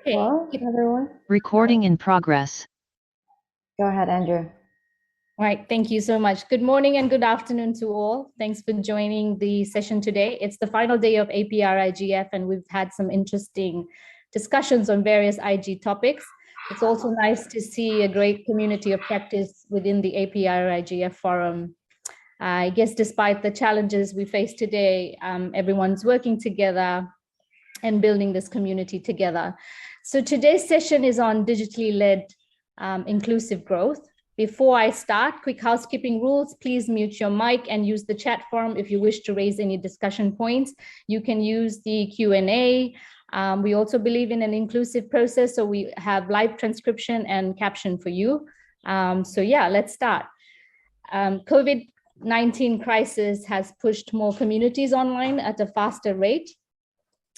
Hello, everyone. Recording in progress. Go ahead, Andrew. All right, thank you so much. Good morning and good afternoon to all. Thanks for joining the session today. It's the final day of APrIGF, and we've had some interesting discussions on various IG topics. It's also nice to see a great community of practice within the APrIGF forum. I guess despite the challenges we face today, everyone's working together and building this community together. So today's session is on digitally led inclusive growth. Before I start, quick housekeeping rules, please mute your mic and use the chat forum if you wish to raise any discussion points. You can use the Q&A. We also believe in an inclusive process, so we have live transcription and caption for you. So yeah, let's start. COVID-19 crisis has pushed more communities online at a faster rate,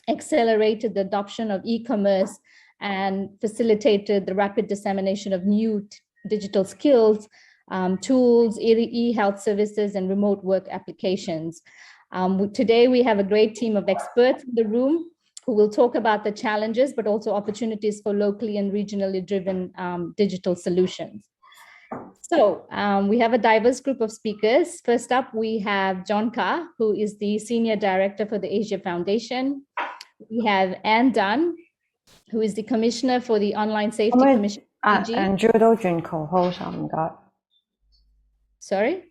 accelerated the adoption of e-commerce, and facilitated the rapid dissemination of new digital skills, tools, e-health services, and remote work applications. Today, we have a great team of experts in the room who will talk about the challenges, but also opportunities for locally and regionally driven digital solutions. So we have a diverse group of speakers. First up, we have John Carr, who is the Senior Director for the Asia Foundation. We have Anne Dunn, who is the Commissioner for the Online Safety Commission. Andrew 都轉 co-host 啊，唔該。Sorry?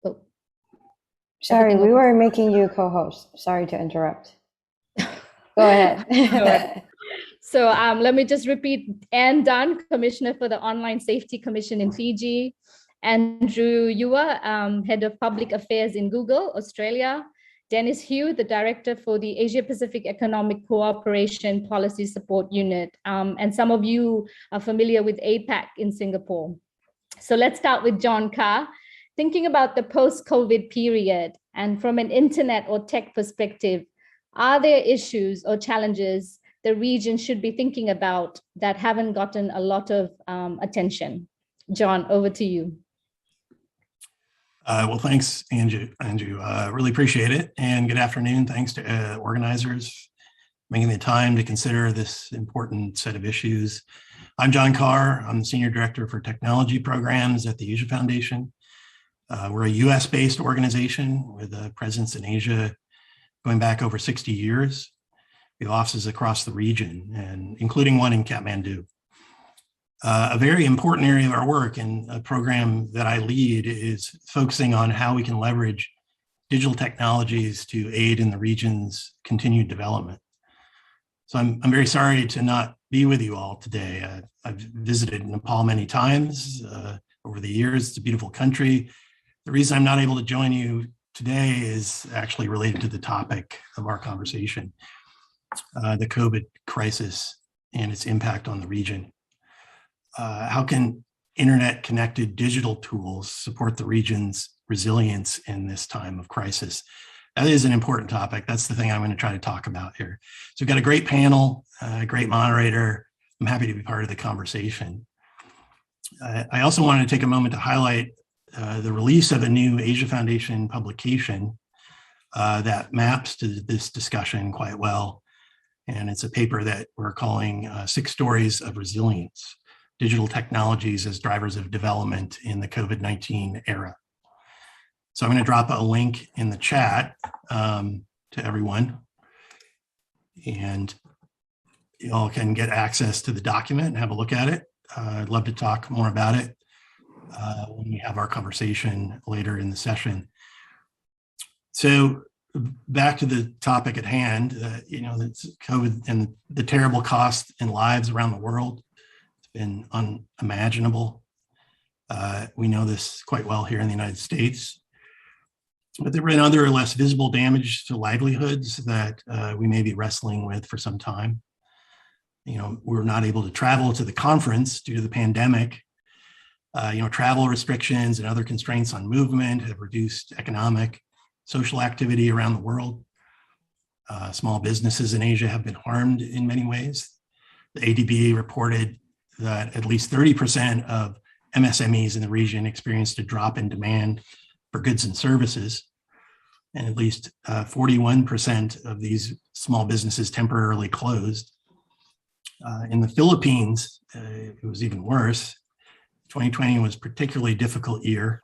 Oh. Sorry, we were making you co-host. Sorry to interrupt. Go ahead. So let me just repeat. Anne Dunn, Commissioner for the Online Safety Commission in Fiji. Andrew Yua, Head of Public Affairs in Google, Australia. Dennis Hu, the Director for the Asia Pacific Economic Cooperation Policy Support Unit. And some of you are familiar with APAC in Singapore. So let's start with John Carr. Thinking about the post-COVID period and from an internet or tech perspective, are there issues or challenges the region should be thinking about that haven't gotten a lot of attention? John, over to you. Well, thanks, Andrew. Really appreciate it. And good afternoon. Thanks to organizers making the time to consider this important set of issues. I'm John Carr. I'm the Senior Director for Technology Programs at the Asia Foundation. We're a US-based organization with a presence in Asia going back over 60 years. We have offices across the region, and including one in Kathmandu. A very important area of our work and a program that I lead is focusing on how we can leverage digital technologies to aid in the region's continued development. So I'm very sorry to not be with you all today. I've visited Nepal many times over the years. It's a beautiful country. The reason I'm not able to join you today is actually related to the topic of our conversation, the COVID crisis and its impact on the region. How can internet-connected digital tools support the region's resilience in this time of crisis? That is an important topic. That's the thing I'm going to try to talk about here. So we've got a great panel, a great moderator. I'm happy to be part of the conversation. I also wanted to take a moment to highlight the release of a new Asia Foundation publication that maps to this discussion quite well. And it's a paper that we're calling 6 Stories of Resilience: Digital Technologies as Drivers of Development in the COVID-19 Era. So I'm going to drop a link in the chat to everyone, and you all can get access to the document and have a look at it. I'd love to talk more about it when we have our conversation later in the session. So back to the topic at hand, it's COVID and the terrible cost in lives around the world. Been unimaginable. We know this quite well here in the United States, but there have been other less visible damage to livelihoods that we may be wrestling with for some time. We're not able to travel to the conference due to the pandemic. Travel restrictions and other constraints on movement have reduced economic, social activity around the world. Small businesses in Asia have been harmed in many ways. The ADB reported that at least 30% of MSMEs in the region experienced a drop in demand for goods and services. and at least 41% of these small businesses temporarily closed. In the Philippines, it was even worse. 2020 was a particularly difficult year.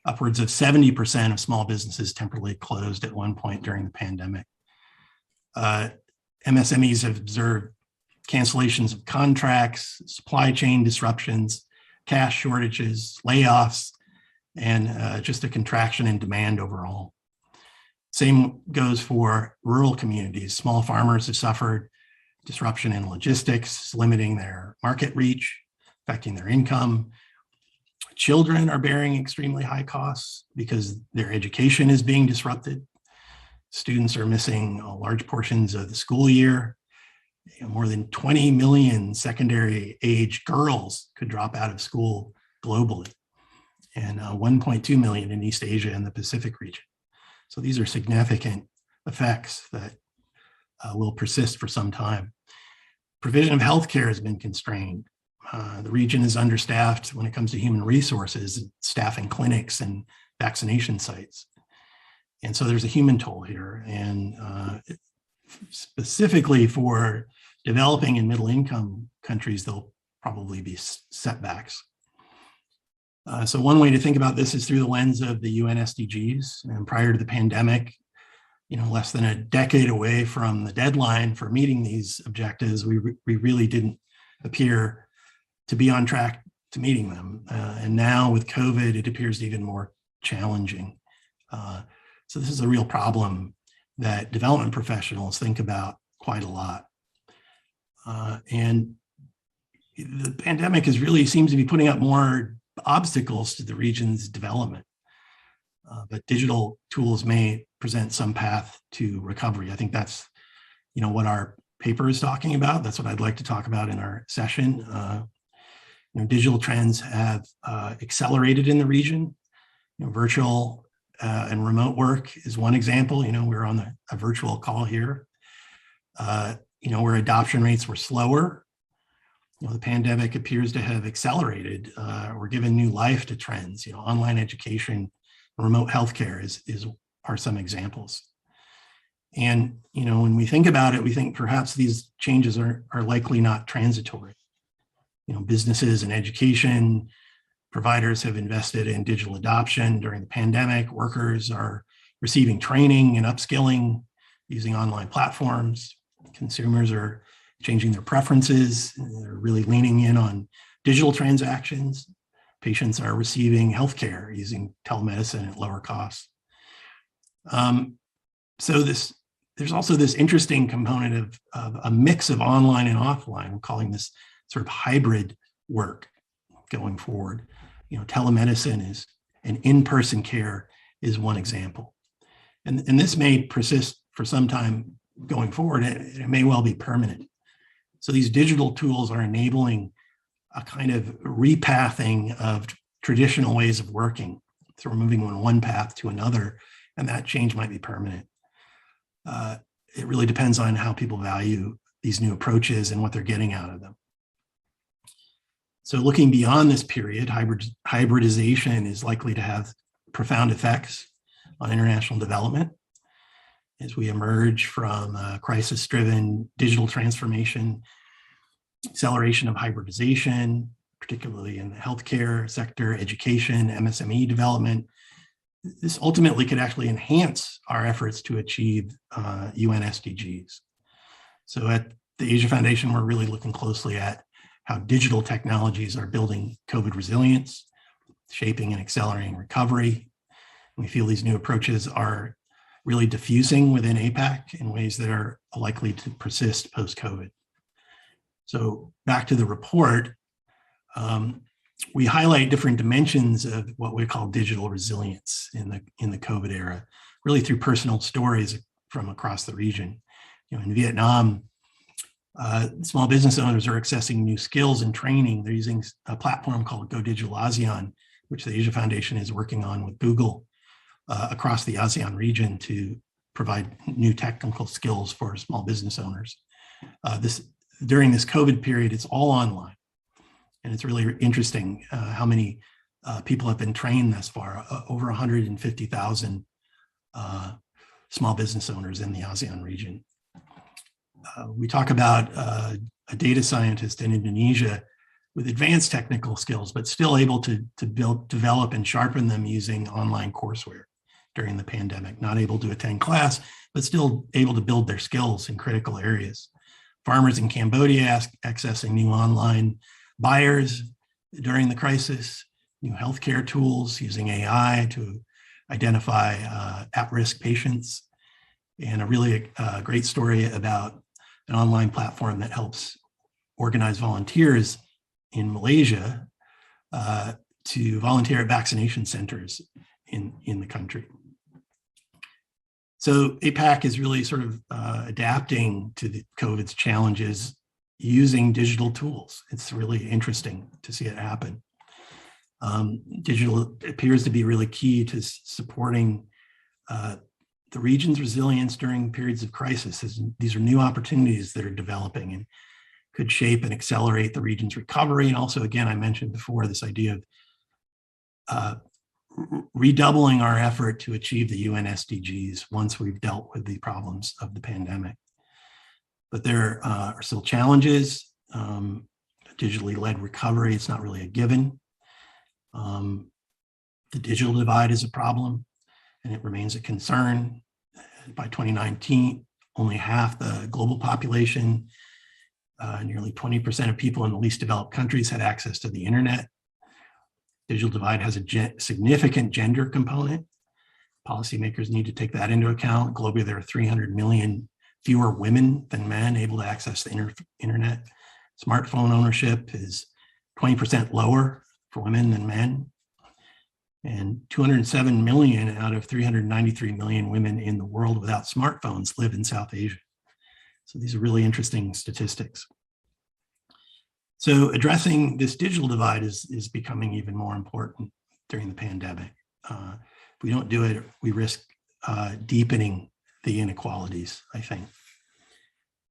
Upwards of 70% of small businesses temporarily closed at one point during the pandemic. MSMEs have observed cancellations of contracts, supply chain disruptions, cash shortages, layoffs, and just a contraction in demand overall. Same goes for rural communities. Small farmers have suffered disruption in logistics, limiting their market reach, affecting their income. Children are bearing extremely high costs because their education is being disrupted. Students are missing large portions of the school year. More than 20 million secondary age girls could drop out of school globally, and 1.2 million in East Asia and the Pacific region. So these are significant effects that will persist for some time. Provision of healthcare has been constrained. The region is understaffed when it comes to human resources, staffing clinics and vaccination sites. And so there's a human toll here. And specifically for developing and middle income countries, there'll probably be setbacks. So one way to think about this is through the lens of the UN SDGs. And prior to the pandemic, less than a decade away from the deadline for meeting these objectives, we really didn't appear to be on track to meeting them. And now with COVID, it appears even more challenging. So this is a real problem that development professionals think about quite a lot. And the pandemic seems to be putting up more obstacles to the region's development. But digital tools may present some path to recovery. I think that's, what our paper is talking about. That's what I'd like to talk about in our session. Digital trends have accelerated in the region. Virtual and remote work is one example. We're on a virtual call here. Where adoption rates were slower, the pandemic appears to have accelerated or given new life to trends. Online education, remote healthcare are some examples. And when we think about it, we think perhaps these changes are likely not transitory. Businesses and education providers have invested in digital adoption during the pandemic. Workers are receiving training and upskilling using online platforms. Consumers are changing their preferences. They're really leaning in on digital transactions. Patients are receiving healthcare using telemedicine at lower costs. So there's also this interesting component of a mix of online and offline. We're calling this sort of hybrid work going forward. Telemedicine and in-person care is one example. And this may persist for some time going forward. It may well be permanent. So these digital tools are enabling a kind of repathing of traditional ways of working. So we're moving from one path to another, and that change might be permanent. It really depends on how people value these new approaches and what they're getting out of them. So looking beyond this period, hybridization is likely to have profound effects on international development as we emerge from crisis-driven digital transformation, acceleration of hybridization, particularly in the healthcare sector, education, MSME development. This ultimately could actually enhance our efforts to achieve UN SDGs. So at the Asia Foundation, we're really looking closely at how digital technologies are building COVID resilience, shaping and accelerating recovery. We feel these new approaches are really diffusing within APAC in ways that are likely to persist post-COVID. So back to the report, we highlight different dimensions of what we call digital resilience in the COVID era, really through personal stories from across the region. In Vietnam, small business owners are accessing new skills and training. They're using a platform called Go Digital ASEAN, which the Asia Foundation is working on with Google across the ASEAN region to provide new technical skills for small business owners. During this COVID period, it's all online. And it's really interesting how many people have been trained thus far. Over 150,000 small business owners in the ASEAN region. We talk about a data scientist in Indonesia with advanced technical skills, but still able to develop and sharpen them using online courseware during the pandemic, not able to attend class, but still able to build their skills in critical areas. Farmers in Cambodia accessing new online buyers during the crisis, new healthcare tools using AI to identify at-risk patients, and a really great story about an online platform that helps organize volunteers in Malaysia to volunteer at vaccination centers in the country. So APAC is really sort of adapting to the COVID's challenges using digital tools. It's really interesting to see it happen. Digital appears to be really key to supporting the region's resilience during periods of crisis. These are new opportunities that are developing and could shape and accelerate the region's recovery. And also, again, I mentioned before this idea of redoubling our effort to achieve the UN SDGs once we've dealt with the problems of the pandemic. But there are still challenges. Digitally led recovery, it's not really a given. The digital divide is a problem, and it remains a concern. By 2019, only half the global population, nearly 20% of people in the least developed countries had access to the internet. Digital divide has a significant gender component. Policymakers need to take that into account. Globally, there are 300 million fewer women than men able to access the internet. Smartphone ownership is 20% lower for women than men. And 207 million out of 393 million women in the world without smartphones live in South Asia. So these are really interesting statistics. So addressing this digital divide is becoming even more important during the pandemic. If we don't do it, we risk deepening the inequalities, I think.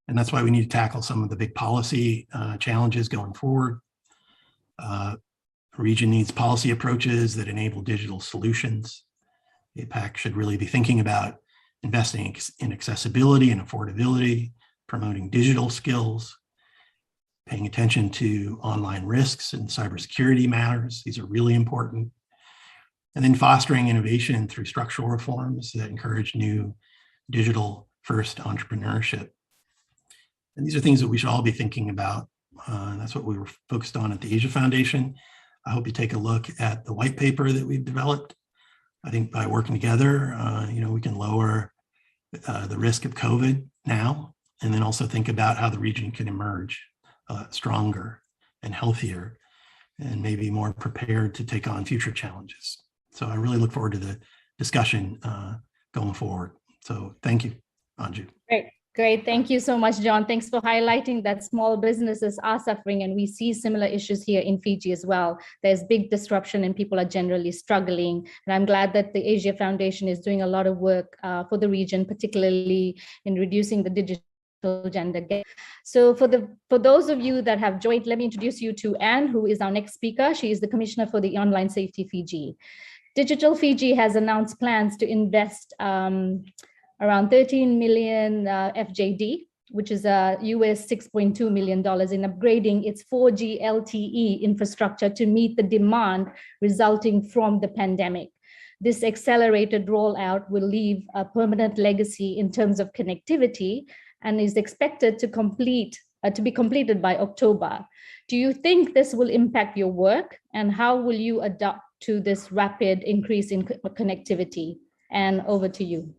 And that's why we need to tackle some of the big policy challenges going forward. The region needs policy approaches that enable digital solutions. APAC should really be thinking about investing in accessibility and affordability, promoting digital skills, paying attention to online risks and cybersecurity matters. These are really important. And then fostering innovation through structural reforms that encourage new digital first entrepreneurship. And these are things that we should all be thinking about. That's what we were focused on at the Asia Foundation. I hope you take a look at the white paper that we've developed. I think by working together, we can lower the risk of COVID now, and then also think about how the region can emerge stronger and healthier and maybe more prepared to take on future challenges. So I really look forward to the discussion going forward. So thank you, Anju. Great. Thank you so much, John. Thanks for highlighting that small businesses are suffering, and we see similar issues here in Fiji as well. There's big disruption and people are generally struggling. And I'm glad that the Asia Foundation is doing a lot of work for the region, particularly in reducing the digital gender gap. So for those of you that have joined, let me introduce you to Anne, who is our next speaker. She is the Commissioner for the Online Safety Fiji. Digital Fiji has announced plans to invest around 13 million FJD, which is US $6.2 million in upgrading its 4G LTE infrastructure to meet the demand resulting from the pandemic. This accelerated rollout will leave a permanent legacy in terms of connectivity and is expected to be completed by October. Do you think this will impact your work, and how will you adapt to this rapid increase in connectivity? And over to you.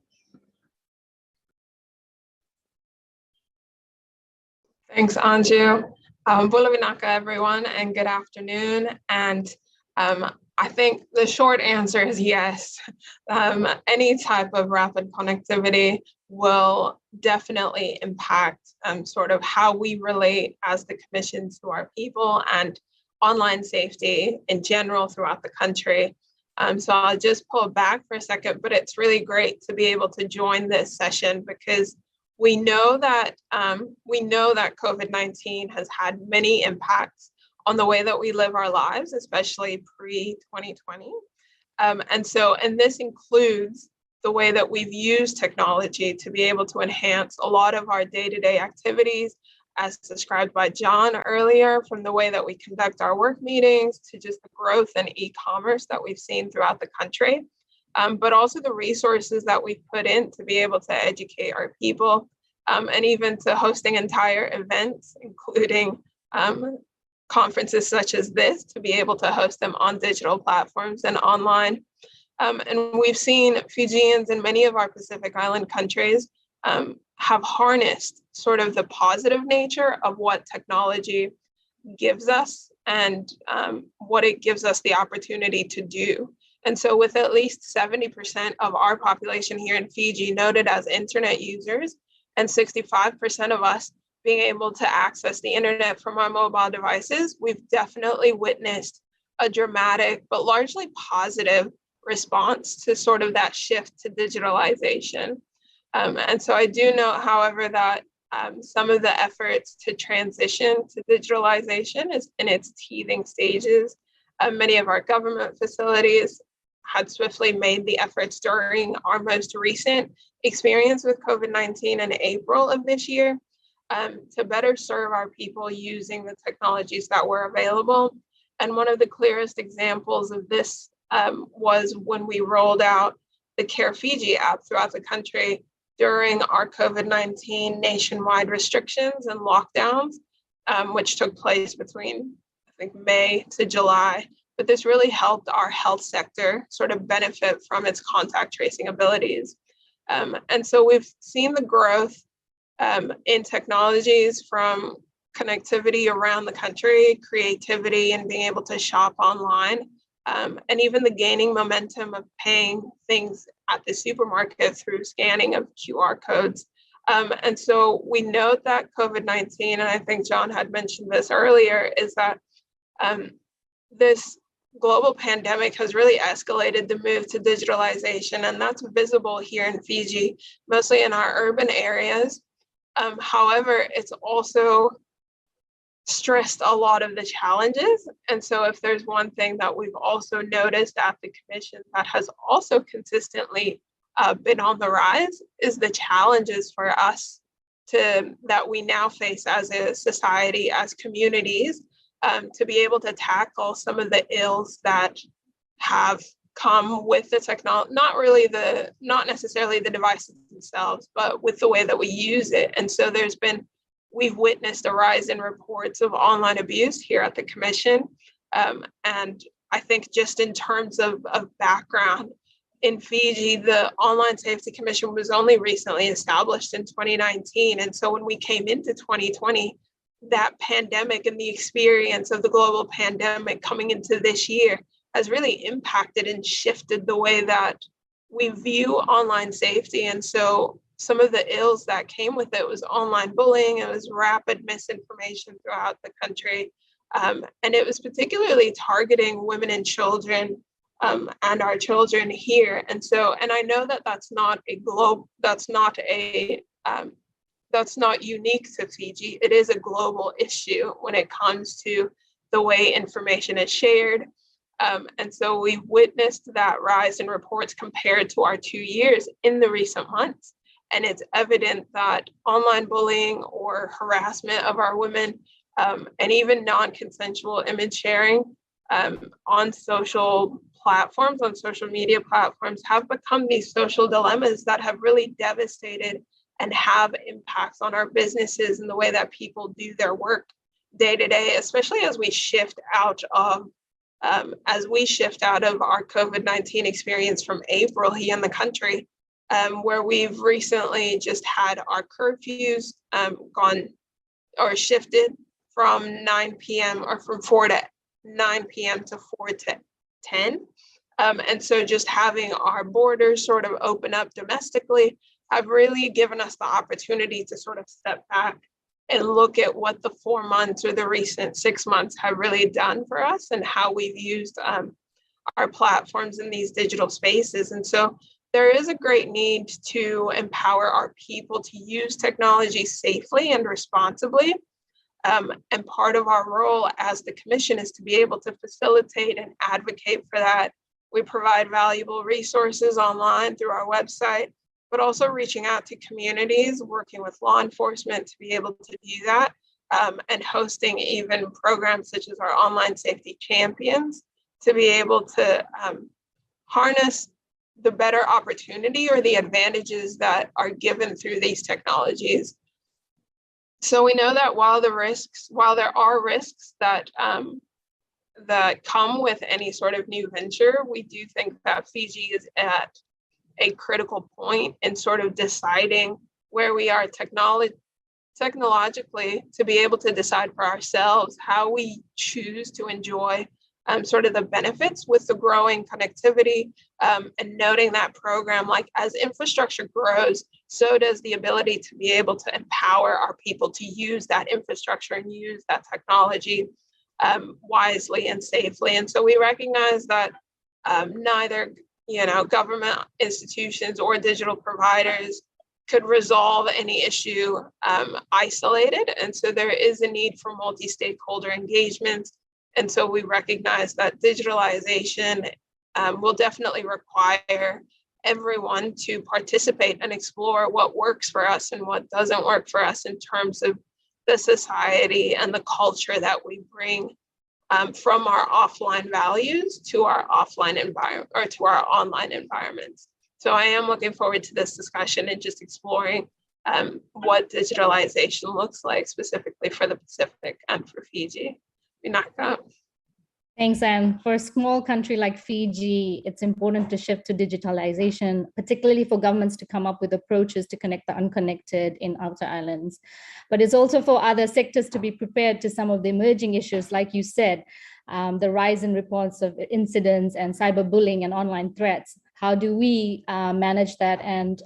Thanks, Anju. Bula vinaka, everyone, and good afternoon. And I think the short answer is yes. Any type of rapid connectivity will definitely impact sort of how we relate as the Commission to our people and online safety in general throughout the country. So I'll just pull back for a second, but it's really great to be able to join this session because we know that COVID-19 has had many impacts on the way that we live our lives, especially pre-2020. And this includes the way that we've used technology to be able to enhance a lot of our day-to-day activities, as described by John earlier, from the way that we conduct our work meetings to just the growth in e-commerce that we've seen throughout the country, but also the resources that we've put in to be able to educate our people, and even to hosting entire events, including conferences such as this, to be able to host them on digital platforms and online. And we've seen Fijians in many of our Pacific Island countries have harnessed sort of the positive nature of what technology gives us and what it gives us the opportunity to do. And so with at least 70% of our population here in Fiji noted as internet users, and 65% of us being able to access the internet from our mobile devices, we've definitely witnessed a dramatic but largely positive response to sort of that shift to digitalization. And so I do note, however, that some of the efforts to transition to digitalization is in its teething stages. Many of our government facilities had swiftly made the efforts during our most recent experience with COVID-19 in April of this year to better serve our people using the technologies that were available. And one of the clearest examples of this was when we rolled out the Care Fiji app throughout the country during our COVID-19 nationwide restrictions and lockdowns, which took place between, I think, May to July. But this really helped our health sector sort of benefit from its contact tracing abilities. And so we've seen the growth in technologies from connectivity around the country, creativity, and being able to shop online, and even the gaining momentum of paying things at the supermarket through scanning of QR codes. And so we note that COVID-19, and I think John had mentioned this earlier, is that this global pandemic has really escalated the move to digitalization, and that's visible here in Fiji, mostly in our urban areas. However, it's also stressed a lot of the challenges. And so if there's one thing that we've also noticed at the Commission that has also consistently been on the rise is the challenges for us that we now face as a society, as communities, to be able to tackle some of the ills that have come with the technology, not necessarily the devices themselves, but with the way that we use it. And so we've witnessed a rise in reports of online abuse here at the Commission. And I think just in terms of background, in Fiji, the Online Safety Commission was only recently established in 2019. And so when we came into 2020, that pandemic and the experience of the global pandemic coming into this year has really impacted and shifted the way that we view online safety. And so some of the ills that came with it was online bullying, it was rapid misinformation throughout the country, and it was particularly targeting women and children, and our children here. And I know that that's not unique to Fiji. It is a global issue when it comes to the way information is shared. And so we've witnessed that rise in reports compared to our 2 years in the recent months. And it's evident that online bullying or harassment of our women, and even non-consensual image sharing on social platforms, on social media platforms, have become these social dilemmas that have really devastated and have impacts on our businesses and the way that people do their work day to day, especially as we shift out of our COVID-19 experience from April here in the country, where we've recently just had our curfews shifted from 9 p.m. or from 4 to 9 p.m. to 4 to 10. And so just having our borders sort of open up domestically have really given us the opportunity to sort of step back and look at what the 4 months or the recent 6 months have really done for us and how we've used our platforms in these digital spaces. And so there is a great need to empower our people to use technology safely and responsibly. And part of our role as the Commission is to be able to facilitate and advocate for that We provide valuable resources online through our website, but also reaching out to communities, working with law enforcement to be able to do that, and hosting even programs such as our online safety champions to be able to harness the better opportunity or the advantages that are given through these technologies. So we know that while there are risks that that come with any sort of new venture, we do think that Fiji is at a critical point in sort of deciding where we are technologically to be able to decide for ourselves how we choose to enjoy sort of the benefits with the growing connectivity, and noting that program, like as infrastructure grows, so does the ability to be able to empower our people to use that infrastructure and use that technology wisely and safely. And so we recognize that neither government institutions or digital providers could resolve any issue isolated. And so there is a need for multi-stakeholder engagement. And so we recognize that digitalization will definitely require everyone to participate and explore what works for us and what doesn't work for us in terms of the society and the culture that we bring from our offline values to our offline environment or to our online environments. So I am looking forward to this discussion and just exploring what digitalization looks like specifically for the Pacific and for Fiji. Vinaka. Thanks, Anne. For a small country like Fiji, it's important to shift to digitalization, particularly for governments to come up with approaches to connect the unconnected in outer islands. But it's also for other sectors to be prepared to some of the emerging issues, like you said, the rise in reports of incidents and cyberbullying and online threats. How do we manage that, and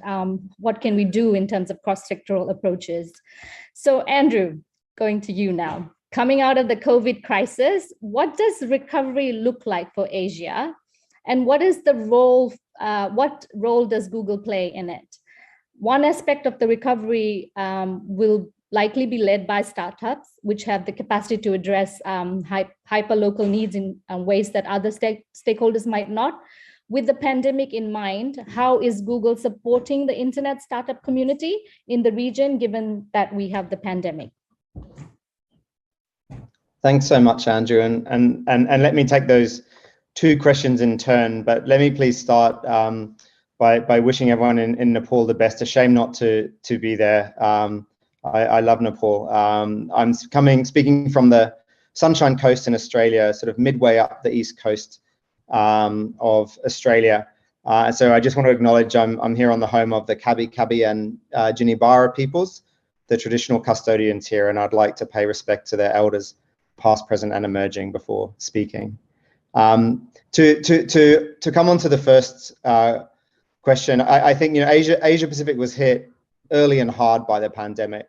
what can we do in terms of cross-sectoral approaches? So Andrew, going to you now. Coming out of the COVID crisis, what does recovery look like for Asia? And what is the role, what role does Google play in it? One aspect of the recovery will likely be led by startups, which have the capacity to address hyper-local needs in ways that other stakeholders might not. With the pandemic in mind, how is Google supporting the internet startup community in the region, given that we have the pandemic? Thanks so much, Andrew. And let me take those two questions in turn, but let me please start by wishing everyone in Nepal the best. A shame not to be there. I love Nepal. I'm speaking from the Sunshine Coast in Australia, sort of midway up the east coast of Australia. So I just want to acknowledge I'm here on the home of the Kabi and Jinibara peoples, the traditional custodians here, and I'd like to pay respect to their elders, past, present, and emerging, before speaking. To come on to the first question, I think Asia Pacific was hit early and hard by the pandemic,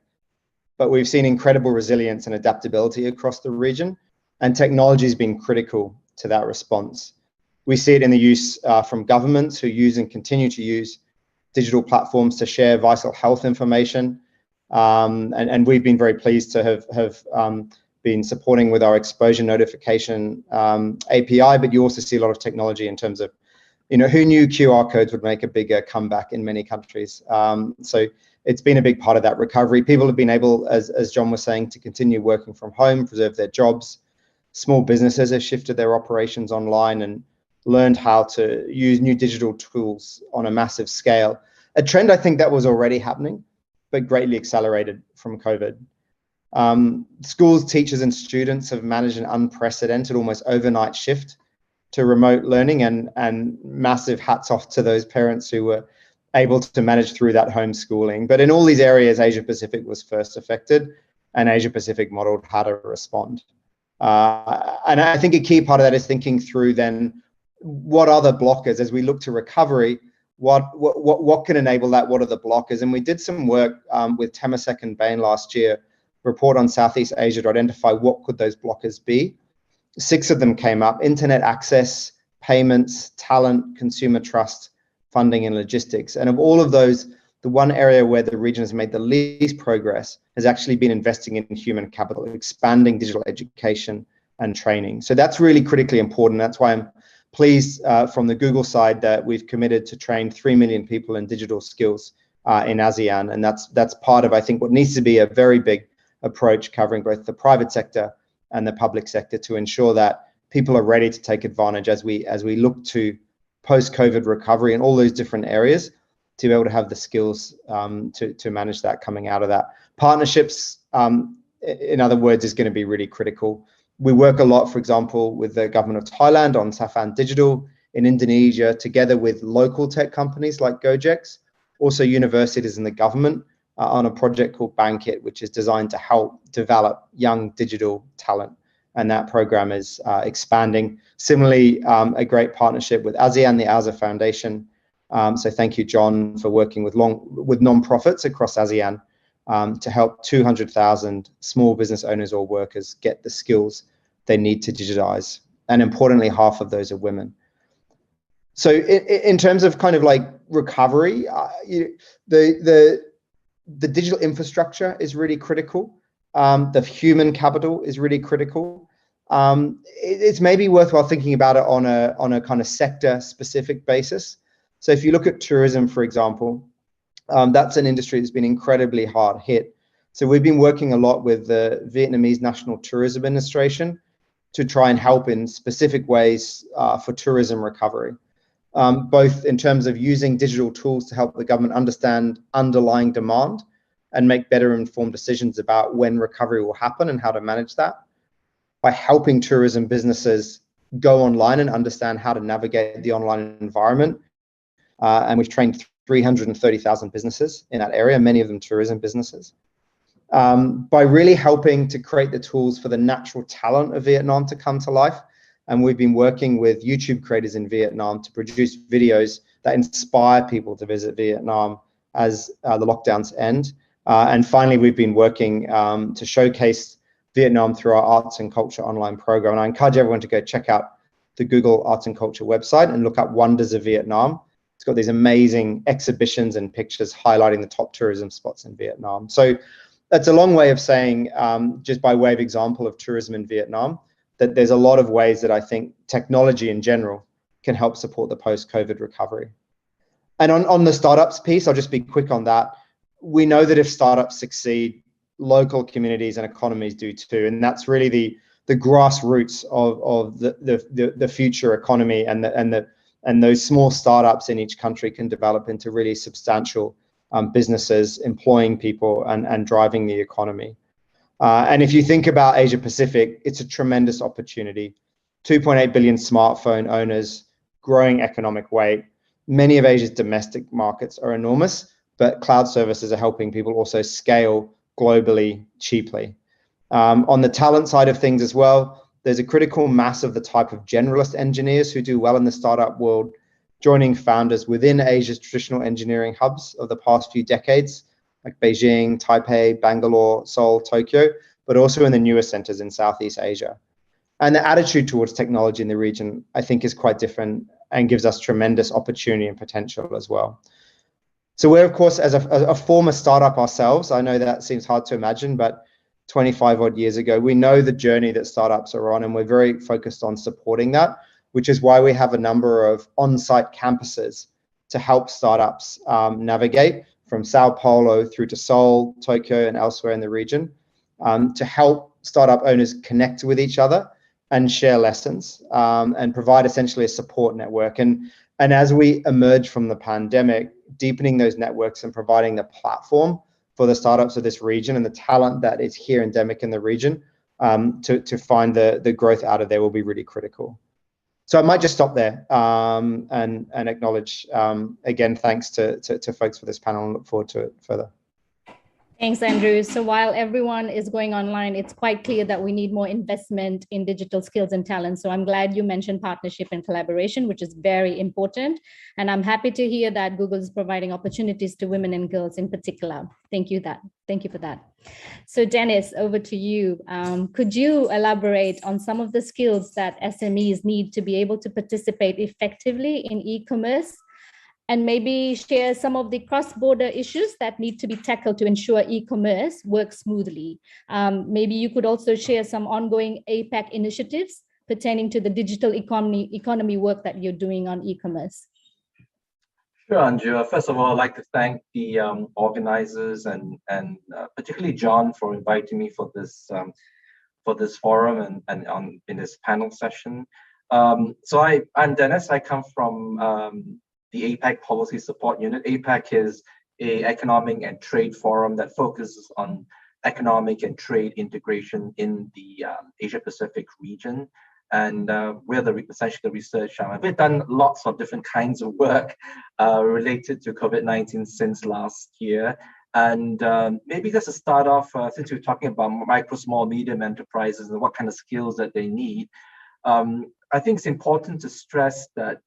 but we've seen incredible resilience and adaptability across the region, and technology has been critical to that response. We see it in the use from governments who use and continue to use digital platforms to share vital health information, and we've been very pleased to have been supporting with our exposure notification API, but you also see a lot of technology in terms of, who knew QR codes would make a bigger comeback in many countries. So it's been a big part of that recovery. People have been able, as John was saying, to continue working from home, preserve their jobs. Small businesses have shifted their operations online and learned how to use new digital tools on a massive scale. A trend I think that was already happening, but greatly accelerated from COVID. Schools, teachers, and students have managed an unprecedented, almost overnight shift to remote learning, and massive hats off to those parents who were able to manage through that homeschooling. But in all these areas, Asia Pacific was first affected, and Asia Pacific modeled how to respond. And I think a key part of that is thinking through then what are the blockers as we look to recovery. What can enable that? What are the blockers? And we did some work with Temasek and Bain last year, report on Southeast Asia to identify what could those blockers be. 6 of them came up: internet access, payments, talent, consumer trust, funding, and logistics. And of all of those, the one area where the region has made the least progress has actually been investing in human capital, expanding digital education and training. So that's really critically important. That's why I'm pleased from the Google side that we've committed to train 3 million people in digital skills in ASEAN. And that's part of, I think, what needs to be a very big approach covering both the private sector and the public sector to ensure that people are ready to take advantage as we look to post-COVID recovery in all those different areas to be able to have the skills to manage that coming out of that. Partnerships, in other words, is going to be really critical. We work a lot, for example, with the government of Thailand on Safan Digital, in Indonesia, together with local tech companies like Gojek, also universities and the government on a project called Bangkit, which is designed to help develop young digital talent. And that program is expanding. Similarly, a great partnership with ASEAN, the ASA Foundation. So thank you, John, for working with non-profits across ASEAN to help 200,000 small business owners or workers get the skills they need to digitize. And importantly, half of those are women. So in terms of kind of like recovery, the digital infrastructure is really critical. The human capital is really critical. It's maybe worthwhile thinking about it on a kind of sector specific basis. So if you look at tourism, for example, that's an industry that's been incredibly hard hit. So we've been working a lot with the Vietnamese National Tourism Administration to try and help in specific ways for tourism recovery, both in terms of using digital tools to help the government understand underlying demand and make better informed decisions about when recovery will happen and how to manage that, by helping tourism businesses go online and understand how to navigate the online environment. And we've trained 330,000 businesses in that area, many of them tourism businesses, by really helping to create the tools for the natural talent of Vietnam to come to life. And we've been working with YouTube creators in Vietnam to produce videos that inspire people to visit Vietnam as the lockdowns end. And finally, we've been working to showcase Vietnam through our arts and culture online program. And I encourage everyone to go check out the Google Arts and Culture website and look up Wonders of Vietnam. It's got these amazing exhibitions and pictures highlighting the top tourism spots in Vietnam. So that's a long way of saying, just by way of example of tourism in Vietnam, that there's a lot of ways that I think technology in general can help support the post-COVID recovery. And on the startups piece, I'll just be quick on that. We know that if startups succeed, local communities and economies do too. And that's really the grassroots of the future economy, and those small startups in each country can develop into really substantial businesses, employing people and driving the economy. And if you think about Asia Pacific, it's a tremendous opportunity. 2.8 billion smartphone owners, growing economic weight. Many of Asia's domestic markets are enormous, but cloud services are helping people also scale globally cheaply. On the talent side of things as well, there's a critical mass of the type of generalist engineers who do well in the startup world, joining founders within Asia's traditional engineering hubs of the past few decades, like Beijing, Taipei, Bangalore, Seoul, Tokyo, but also in the newer centers in Southeast Asia. And the attitude towards technology in the region, I think, is quite different and gives us tremendous opportunity and potential as well. So we're, of course, as a former startup ourselves, I know that seems hard to imagine, but 25 odd years ago, we know the journey that startups are on, and we're very focused on supporting that, which is why we have a number of on-site campuses to help startups navigate from Sao Paulo through to Seoul, Tokyo, and elsewhere in the region, to help startup owners connect with each other and share lessons and provide essentially a support network. And as we emerge from the pandemic, deepening those networks and providing the platform for the startups of this region and the talent that is here endemic in the region to find the growth out of there will be really critical. So I might just stop there and acknowledge, again, thanks to folks for this panel and look forward to it further. Thanks, Andrew. So while everyone is going online, it's quite clear that we need more investment in digital skills and talent. So I'm glad you mentioned partnership and collaboration, which is very important. And I'm happy to hear that Google is providing opportunities to women and girls in particular. Thank you for that. So Dennis, over to you. Could you elaborate on some of the skills that SMEs need to be able to participate effectively in e-commerce? And maybe share some of the cross-border issues that need to be tackled to ensure e-commerce works smoothly. Maybe you could also share some ongoing APAC initiatives, pertaining to the digital economy work that you're doing on e-commerce. Sure, Anju. First of all, I'd like to thank the organizers and particularly John for inviting me for this forum and in this panel session. So I'm Dennis. I come from the APAC Policy Support Unit. APAC is an economic and trade forum that focuses on economic and trade integration in the Asia Pacific region. And we're essentially the research arm. We've done lots of different kinds of work related to COVID-19 since last year. And maybe just to start off, since we're talking about micro, small, medium enterprises and what kind of skills that they need, I think it's important to stress that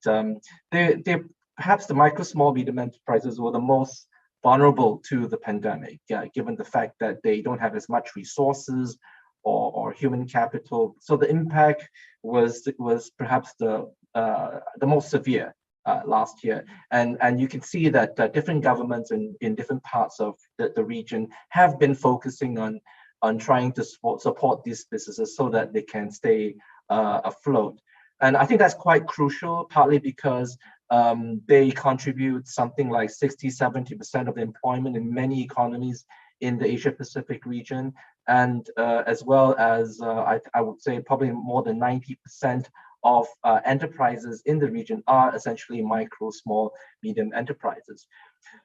they're perhaps the micro, small, medium enterprises were the most vulnerable to the pandemic, given the fact that they don't have as much resources or human capital. So the impact was perhaps the most severe last year. And you can see that different governments in different parts of the region have been focusing on trying to support these businesses so that they can stay afloat. And I think that's quite crucial, partly because they contribute something like 60–70% of the employment in many economies in the Asia Pacific region, and as well as I would say probably more than 90% of enterprises in the region are essentially micro, small, medium enterprises.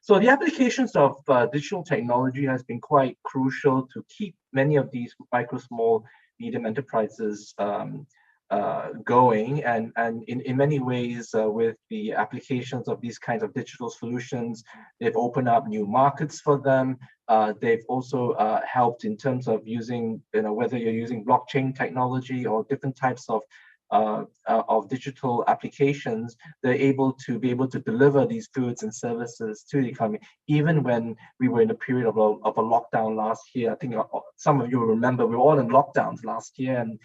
So the applications of digital technology has been quite crucial to keep many of these micro, small, medium enterprises going, and in many ways with the applications of these kinds of digital solutions, they've opened up new markets for them. They've also helped in terms of using, whether you're using blockchain technology or different types of digital applications, they're able to deliver these goods and services to the economy, even when we were in a period of a lockdown last year. I think some of you will remember we were all in lockdowns last year, and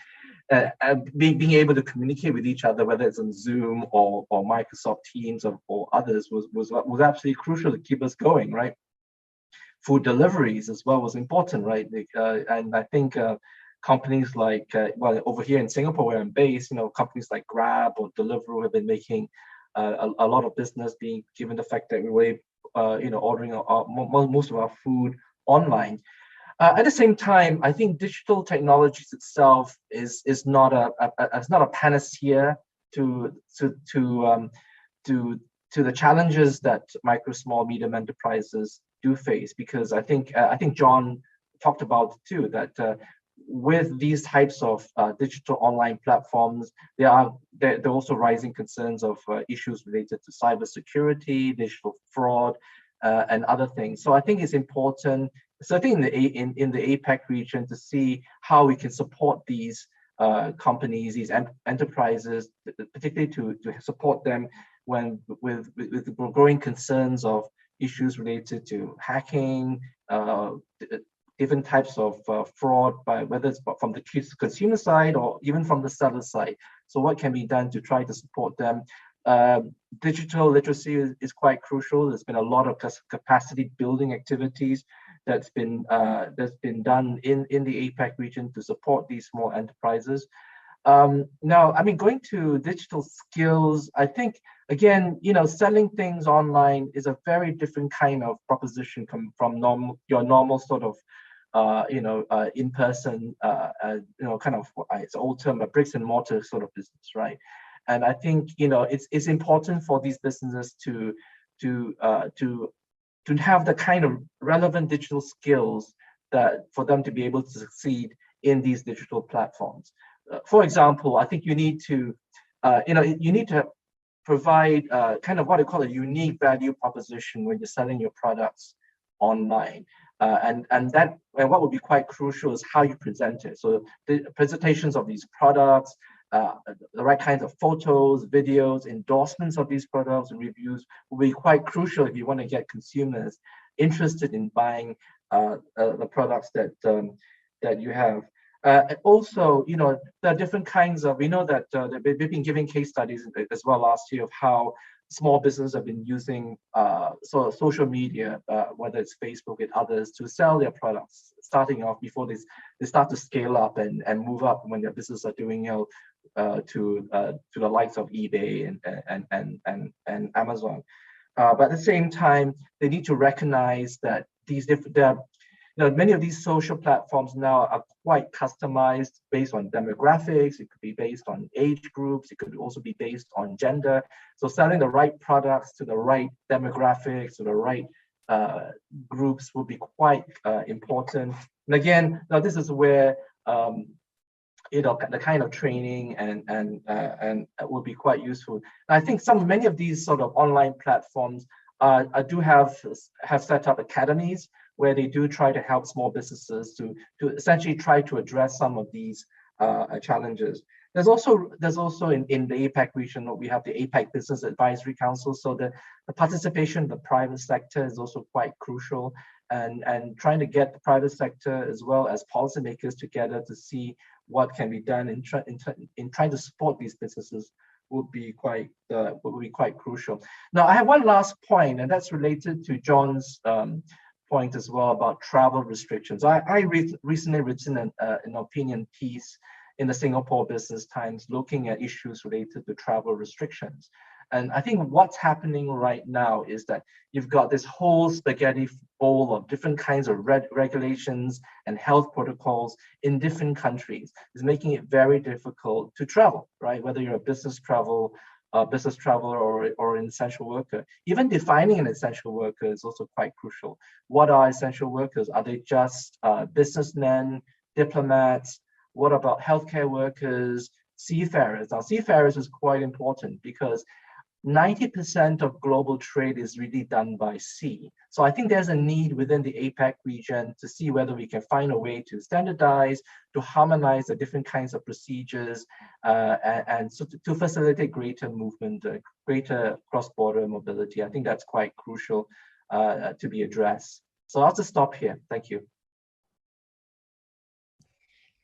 being able to communicate with each other, whether it's on Zoom or Microsoft Teams or others, was absolutely crucial to keep us going, right? Food deliveries as well was important, right? And I think companies like, well, over here in Singapore where I'm based, companies like Grab or Deliveroo have been making a lot of business, being given the fact that we were, ordering most of our food online. At the same time, I think digital technologies itself is not a panacea to the challenges that micro, small, medium enterprises do face, because I think John talked about it too, that with these types of digital online platforms, there are also rising concerns of issues related to cybersecurity, digital fraud, and other things. So I think it's important, certainly in the APAC region, to see how we can support these companies, these enterprises, particularly to support them with the growing concerns of issues related to hacking, different types of fraud, whether it's from the consumer side or even from the seller side. So what can be done to try to support them? Digital literacy is quite crucial. There's been a lot of capacity building activities that's been done in the APAC region to support these small enterprises. Now, I mean, going to digital skills, I think, again, selling things online is a very different kind of proposition from your normal sort of in-person, kind of, it's an old term, a bricks and mortar sort of business, right? And I think, it's important for these businesses to have the kind of relevant digital skills that for them to be able to succeed in these digital platforms. For example, I think you need to provide kind of what I call a unique value proposition when you're selling your products online. And what would be quite crucial is how you present it. So the presentations of these products, the right kinds of photos, videos, endorsements of these products and reviews will be quite crucial if you want to get consumers interested in buying the products that you have. Also, there are different kinds of, we know that we've been giving case studies as well last year of how small businesses have been using social media, whether it's Facebook and others, to sell their products, starting off before they start to scale up and move up when their business are doing to the likes of eBay and Amazon. But at the same time, they need to recognize that many of these social platforms now are quite customized based on demographics. It could be based on age groups. It could also be based on gender. So selling the right products to the right demographics, to the right groups will be quite important. And again, now this is where the kind of training and will be quite useful. And I think many of these sort of online platforms do have set up academies where they do try to help small businesses to essentially try to address some of these challenges. There's also in the APAC region, we have the APAC Business Advisory Council. So the participation of the private sector is also quite crucial, and trying to get the private sector as well as policymakers together to see what can be done in trying to support these businesses would be quite crucial. Now, I have one last point, and that's related to John's point as well about travel restrictions. I recently written an opinion piece in the Singapore Business Times looking at issues related to travel restrictions. And I think what's happening right now is that you've got this whole spaghetti bowl of different kinds of regulations and health protocols in different countries. It's making it very difficult to travel, right? Whether you're a business traveler or an essential worker. Even defining an essential worker is also quite crucial. What are essential workers? Are they just businessmen, diplomats? What about healthcare workers, seafarers? Now, seafarers is quite important because 90% of global trade is really done by sea. So I think there's a need within the APAC region to see whether we can find a way to standardize, to harmonize the different kinds of procedures, and so to facilitate greater movement, greater cross-border mobility. I think that's quite crucial to be addressed. So I'll just stop here. Thank you.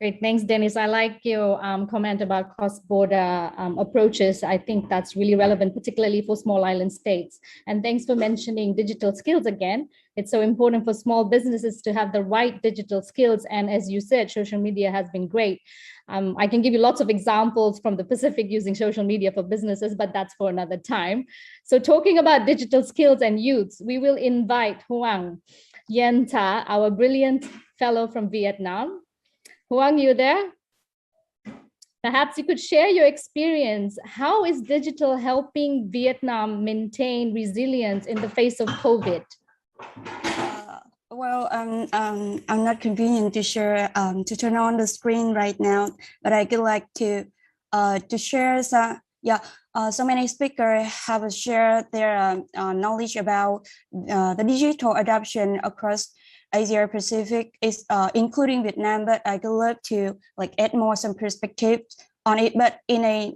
Great, thanks, Dennis. I like your comment about cross-border approaches. I think that's really relevant, particularly for small island states. And thanks for mentioning digital skills again. It's so important for small businesses to have the right digital skills. And as you said, social media has been great. I can give you lots of examples from the Pacific using social media for businesses, but that's for another time. So talking about digital skills and youths, we will invite Hoang Yen Ta, our brilliant fellow from Vietnam. Hoang, you there? Perhaps you could share your experience. How is digital helping Vietnam maintain resilience in the face of COVID? Well, I'm not convenient to share to turn on the screen right now, but I would like to share some. So many speakers have shared their knowledge about the digital adoption across Asia Pacific, is including Vietnam, but I would love to add more some perspective on it, but in a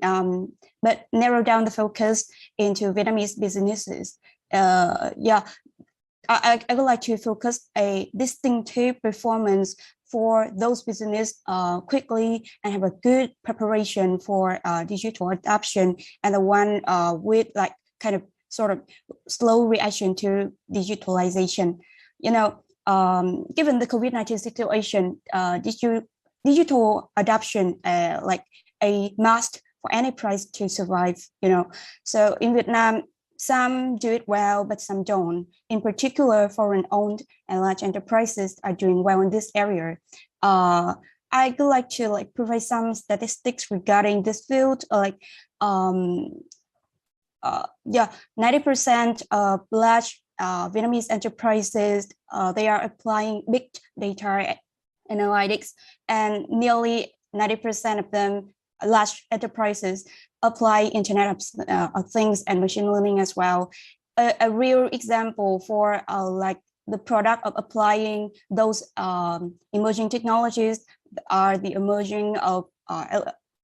but narrow down the focus into Vietnamese businesses. I would like to focus a distinctive performance for those business quickly and have a good preparation for digital adoption, and the one with kind of sort of slow reaction to digitalization. Given the COVID-19 situation, digital adoption like a must for any price to survive. So in Vietnam, some do it well, but some don't. In particular, foreign-owned and large enterprises are doing well in this area. I would like to provide some statistics regarding this field. 90% of large Vietnamese enterprises, they are applying big data analytics, and nearly 90% of them, large enterprises, apply Internet of Things and machine learning as well. A real example for the product of applying those emerging technologies are the emerging of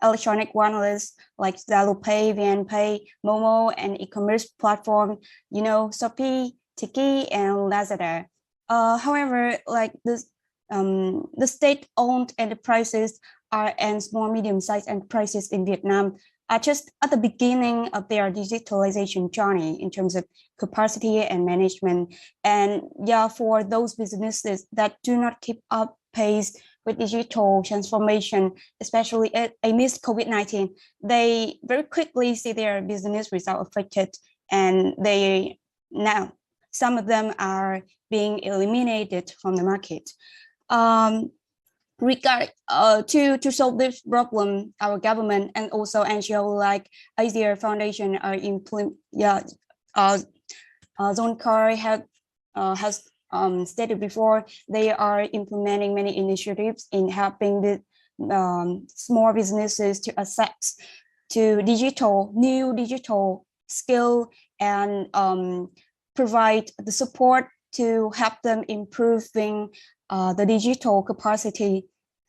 electronic wallets like Zalo Pay, VNPay, Momo, and e-commerce platform, Shopee, Tiki, and Lazada. However, the state-owned enterprises and small medium-sized enterprises in Vietnam are just at the beginning of their digitalization journey in terms of capacity and management. And yeah, for those businesses that do not keep up pace with digital transformation, especially amidst COVID-19, they very quickly see their business result affected, and they now, some of them are being eliminated from the market. To solve this problem, our government and also NGO like Asia Foundation are John Carr has stated before, they are implementing many initiatives in helping the small businesses to access to new digital skill and provide the support to help them improving the digital capacity.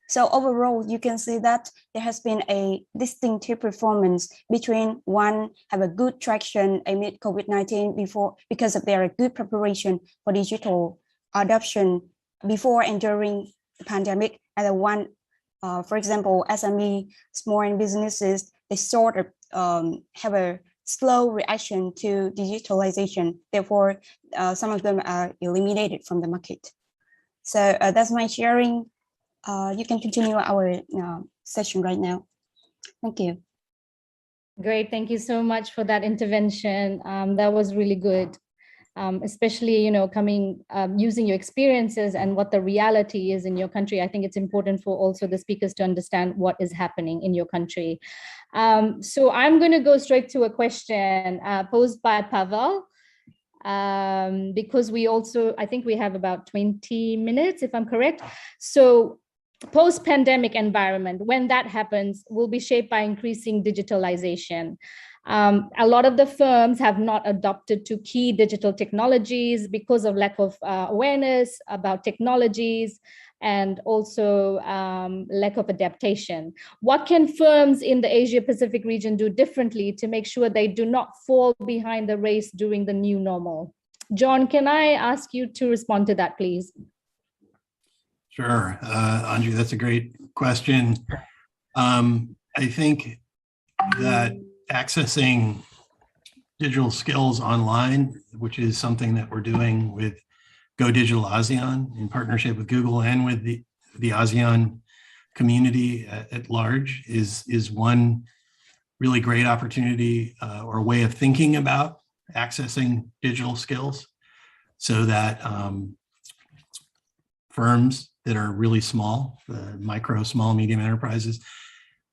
So overall, you can see that there has been a distinctive performance between one have a good traction amid COVID-19 because of their good preparation for digital adoption before and during the pandemic, and the one, for example, SME, small and businesses, they sort of have a slow reaction to digitalization. Therefore, some of them are eliminated from the market. So that's my sharing. You can continue our session right now. Thank you. Great, thank you so much for that intervention. That was really good, especially using your experiences and what the reality is in your country. I think it's important for also the speakers to understand what is happening in your country. So I'm going to go straight to a question posed by Pavel. Because I think we have about 20 minutes, if I'm correct. So post-pandemic environment, when that happens, will be shaped by increasing digitalization. A lot of the firms have not adopted to key digital technologies because of lack of awareness about technologies and also lack of adaptation. What can firms in the Asia Pacific region do differently to make sure they do not fall behind the race during the new normal? John, can I ask you to respond to that, please? Sure, Andrew, that's a great question. I think that accessing digital skills online, which is something that we're doing with Go Digital ASEAN in partnership with Google and with the ASEAN community at large, is one really great opportunity or way of thinking about accessing digital skills, so that firms that are really small, micro, small, medium enterprises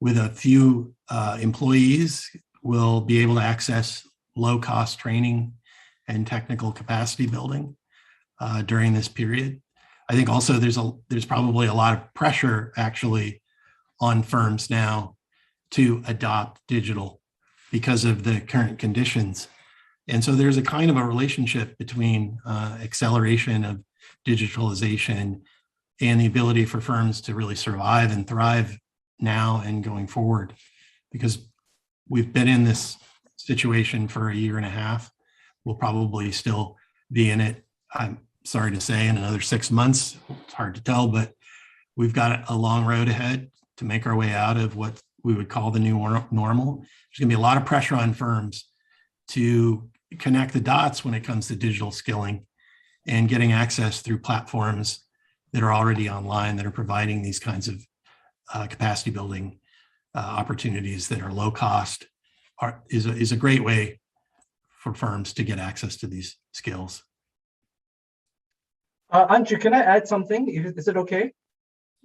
with a few employees will be able to access low-cost training and technical capacity building during this period. I think also there's probably a lot of pressure actually on firms now to adopt digital because of the current conditions. And so there's a kind of a relationship between acceleration of digitalization and the ability for firms to really survive and thrive now and going forward, because we've been in this situation for a year and a half. We'll probably still be in it, I'm sorry to say, in another 6 months. It's hard to tell, but we've got a long road ahead to make our way out of what we would call the new normal. There's going to be a lot of pressure on firms to connect the dots when it comes to digital skilling and getting access through platforms that are already online that are providing these kinds of capacity building opportunities that are low cost is a great way for firms to get access to these skills. Andrew, can I add something? Is it okay?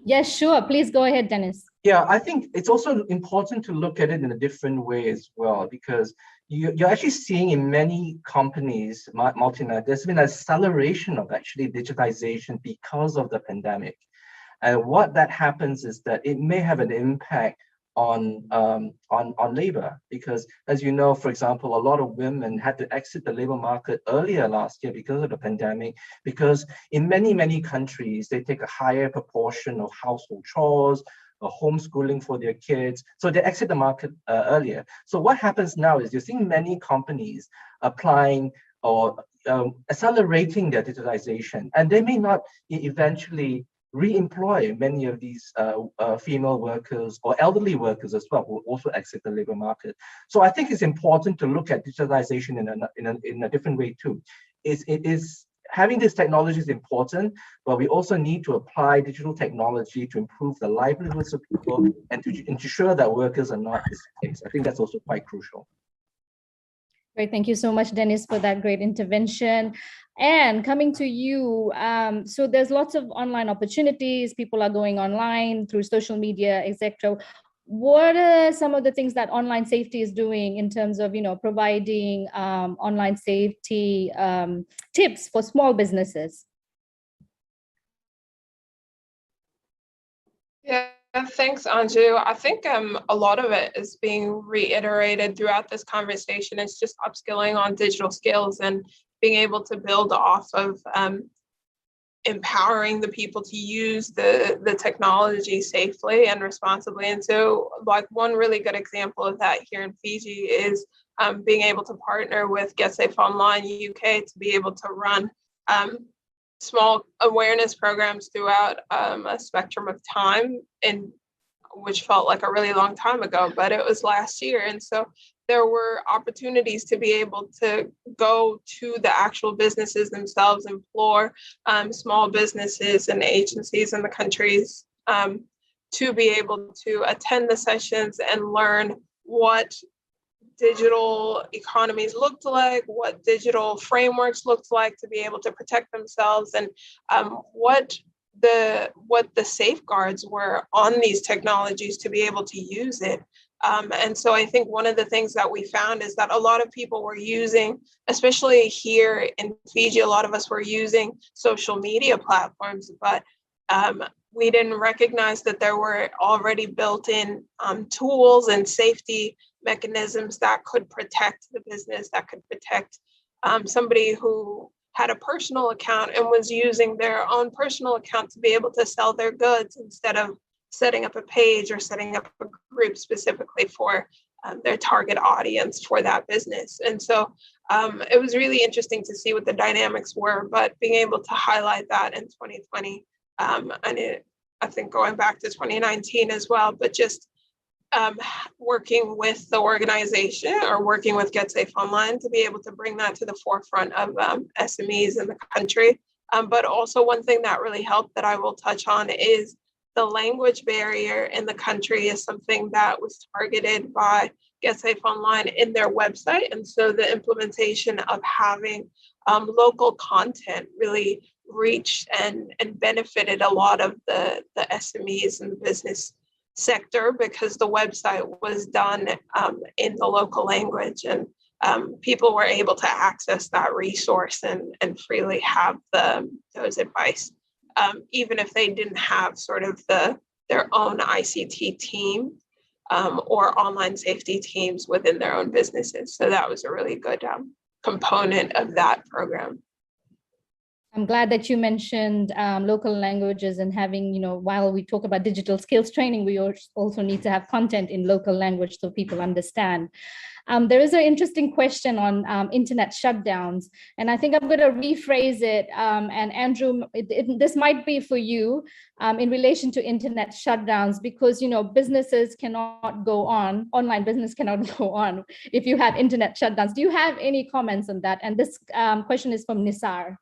Yes, sure. Please go ahead, Dennis. Yeah, I think it's also important to look at it in a different way as well, because you're actually seeing in many companies, multinational, there's been an acceleration of actually digitization because of the pandemic. And what that happens is that it may have an impact on labor, because as you know, for example, a lot of women had to exit the labor market earlier last year because of the pandemic, because in many countries, they take a higher proportion of household chores, homeschooling for their kids. So they exit the market earlier. So what happens now is you're seeing many companies applying or accelerating their digitalization, and they may not eventually re-employ many of these female workers or elderly workers as well, who also exit the labor market. So I think it's important to look at digitalization in a different way too. Having this technology is important, but we also need to apply digital technology to improve the livelihoods of people and to ensure that workers are not displaced. I think that's also quite crucial. Great, thank you so much, Dennis, for that great intervention. And coming to you, so there's lots of online opportunities. People are going online through social media, etc. What are some of the things that online safety is doing in terms of, providing online safety tips for small businesses? Yeah, thanks, Anju. I think a lot of it is being reiterated throughout this conversation. It's just upskilling on digital skills and being able to build off of empowering the people to use the technology safely and responsibly. And so, like, one really good example of that here in Fiji is being able to partner with Get Safe Online UK to be able to run small awareness programs throughout a spectrum of time, in which felt like a really long time ago, but it was last year. And so there were opportunities to be able to go to the actual businesses themselves, implore small businesses and agencies in the countries to be able to attend the sessions and learn what digital economies looked like, what digital frameworks looked like to be able to protect themselves, and what the safeguards were on these technologies to be able to use it. And so I think one of the things that we found is that a lot of people were using, especially here in Fiji, a lot of us were using social media platforms, but we didn't recognize that there were already built-in tools and safety mechanisms that could protect the business, that could protect somebody who had a personal account and was using their own personal account to be able to sell their goods instead of setting up a page or setting up a group specifically for their target audience for that business. And so it was really interesting to see what the dynamics were, but being able to highlight that in 2020, I think going back to 2019 as well, but just working with the organization or working with Get Safe Online to be able to bring that to the forefront of SMEs in the country. But also one thing that really helped that I will touch on is the language barrier in the country is something that was targeted by Get Safe Online in their website. And so the implementation of having local content really reached and benefited a lot of the SMEs and the business sector, because the website was done in the local language, and people were able to access that resource and freely have those advice, even if they didn't have sort of their own ICT team or online safety teams within their own businesses. So that was a really good component of that program. I'm glad that you mentioned local languages and having, while we talk about digital skills training, we also need to have content in local language so people understand. There is an interesting question on internet shutdowns, and I think I'm going to rephrase it. And Andrew, this might be for you in relation to internet shutdowns, because businesses cannot go on, online business cannot go on if you have internet shutdowns. Do you have any comments on that? And this question is from Nisar.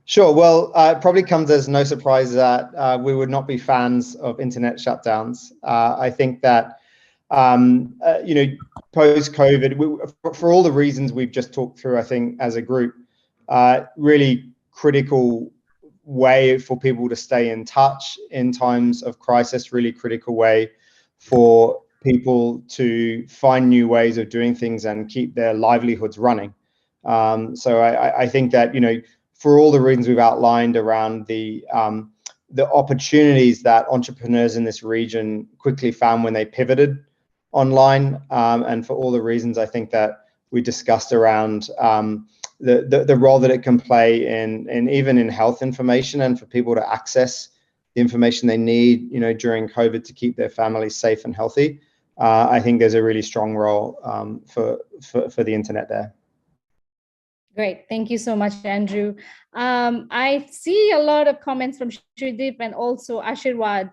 Sure. Well, it probably comes as no surprise that we would not be fans of internet shutdowns. I think that, post-COVID, for all the reasons we've just talked through, I think as a group, really critical way for people to stay in touch in times of crisis, really critical way for people to find new ways of doing things and keep their livelihoods running. So I think that, for all the reasons we've outlined around the opportunities that entrepreneurs in this region quickly found when they pivoted online, and for all the reasons I think that we discussed around the role that it can play in even in health information, and for people to access the information they need, during COVID to keep their families safe and healthy. I think there's a really strong role for the internet there. Great. Thank you so much, Andrew. I see a lot of comments from Shrideep and also Ashirwad.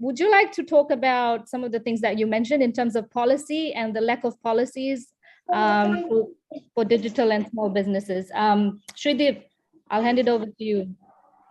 Would you like to talk about some of the things that you mentioned in terms of policy and the lack of policies for digital and small businesses? Shrideep, I'll hand it over to you.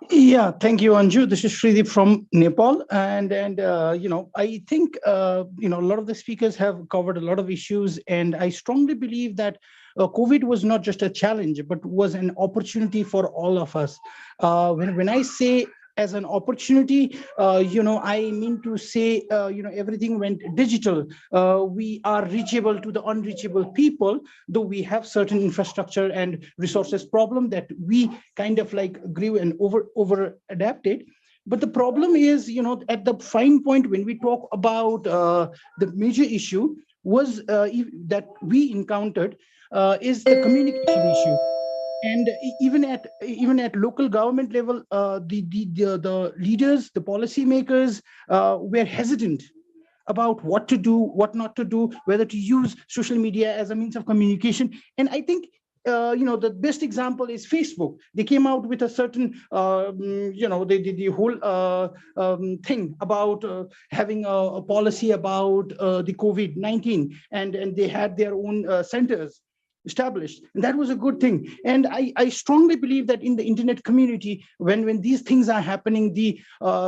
Yeah, thank you, Anju. This is Shrideep from Nepal, and I think a lot of the speakers have covered a lot of issues, and I strongly believe that COVID was not just a challenge, but was an opportunity for all of us. When I say as an opportunity, I mean to say, everything went digital. We are reachable to the unreachable people, though we have certain infrastructure and resources problem that we kind of like grew and over adapted. But the problem is, at the fine point when we talk about the major issue was that we encountered is the communication issue. And even at local government level, the leaders, the policymakers were hesitant about what to do, what not to do, whether to use social media as a means of communication. And I think the best example is Facebook. They came out with a certain, the whole thing about having a policy about the COVID-19, and they had their own centers established, and that was a good thing. And I strongly believe that in the internet community, when these things are happening, the